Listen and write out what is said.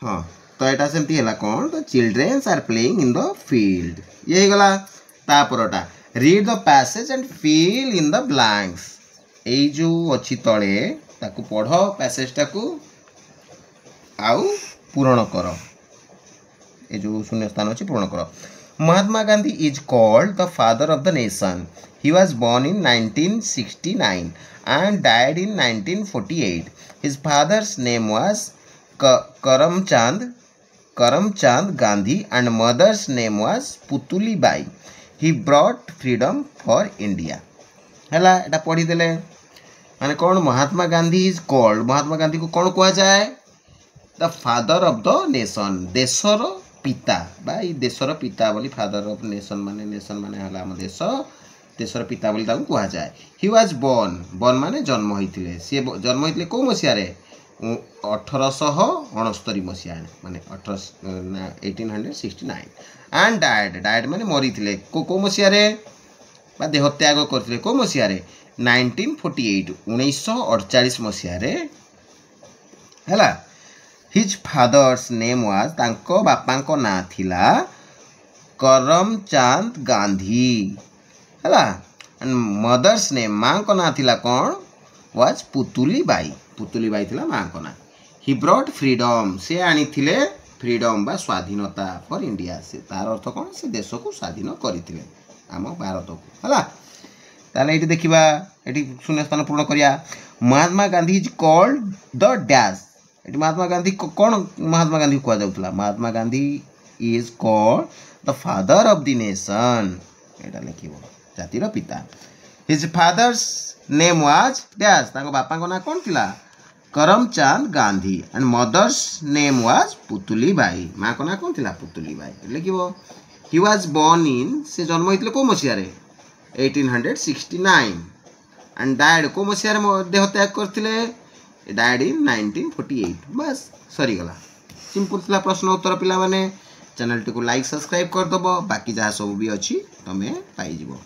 हाँ तो यहाँ सेमती है कौन the childrens are playing in the field ये गला तापरटा read the passage and fill in the blanks एई जो अच्छी तले ताकू पढ़ पैसेज टाकू आउ पूरण कर ए जो शून्य स्थान अच्छी पूरण कर Mahatma Gandhi is called the father of the nation he was born in 1969 and died in 1948 his father's name was Karamchand Gandhi and mother's name was Putuli Bai he brought freedom for India हला एटा पढ़ी देले माने कौन Mahatma Gandhi is called महात्मा गांधी को कौन कहा जाए the father of the nation देशर पिता बा ई देशर पिता बोली फादर ऑफ नेशन माने हला हम देशर पिता बोली ताकू कहा जाए ही वाज बोर्न माने जन्म होइतिले से जन्म होइतिले को मसिया रे 1869 मसिया माने 1869 एंड डाइड माने मरितिले को मसिया रे बा देह त्याग करथिले को मसिया रे 1948 1948 मसिया रे हला हिज फादर्स नेम वाज तांको बापांको ना थिला करमचंद गांधी हला एंड मदर्स नेम मां को ना थिला कौन वाज पुतुली बाई थिला मां को ना ही ब्रॉट फ्रीडम से आनी थिले फ्रीडम बा स्वाधीनता फॉर इंडिया से तार अर्थ कौन से देश को स्वाधीन करथिले आम भारत को हला ताले एटी देखिबा एटी शून्य स्थान पूर्ण करिया Mahatma Gandhi is called the dash एटी महात्मा गांधी कौन महात्मा गांधी को जाउतला Mahatma Gandhi is called the father of the nation एटा लिखिबो जातिर पिता his father's name was dash ताको बापा को ना कौन थिला Karamchand Gandhi and mother's name was Putuli Bai मां को ना कौन थिला पुतुली बाई लिखिबो ही वाज बोर्न इन से जन्म होइतले को मसिया रे 1869 एंड डाइड को मसिया रे देह त्याग करथिले डाइड इन 1948 बस सरी गला सिंपल थिला प्रश्न उत्तर पिला माने चैनल टी को लाइक सब्सक्राइब कर दबो बाकी जहाँ सब भी अच्छी तमें पाई जीवो।